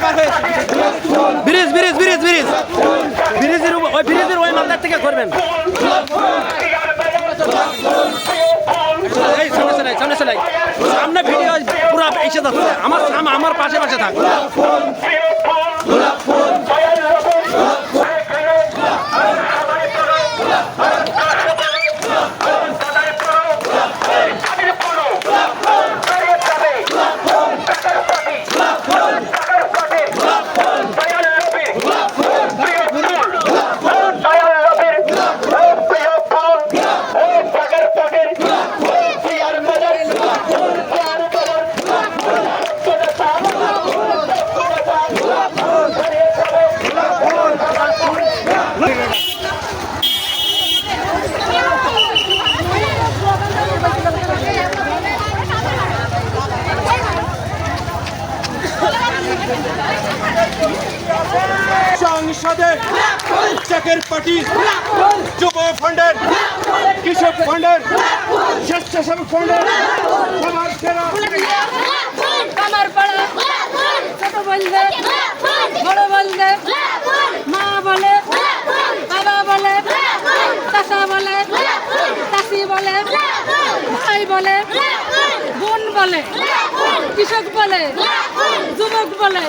আছে bridge bridge bridge bridge ব্রিজের ওই ব্রিজের ওই মাথার থেকে করবেন এই সামনে চলে সামনে ভিডিও পুরো এসে যাচ্ছে আমার পাশে পাশে থাক সংসদে চাকের পার্টি যুব ফান্ডের কৃষক ফান্ডের স্বেচ্ছাসেবক ফান্ডের সমাজ সেরা আমার পাড়া ছোট বলবে বড় বলবে মা বলে বাবা বলে চাচা বলে চাচি বলে ভাই বলে বোন বলে কৃষক বলে যুবক বলে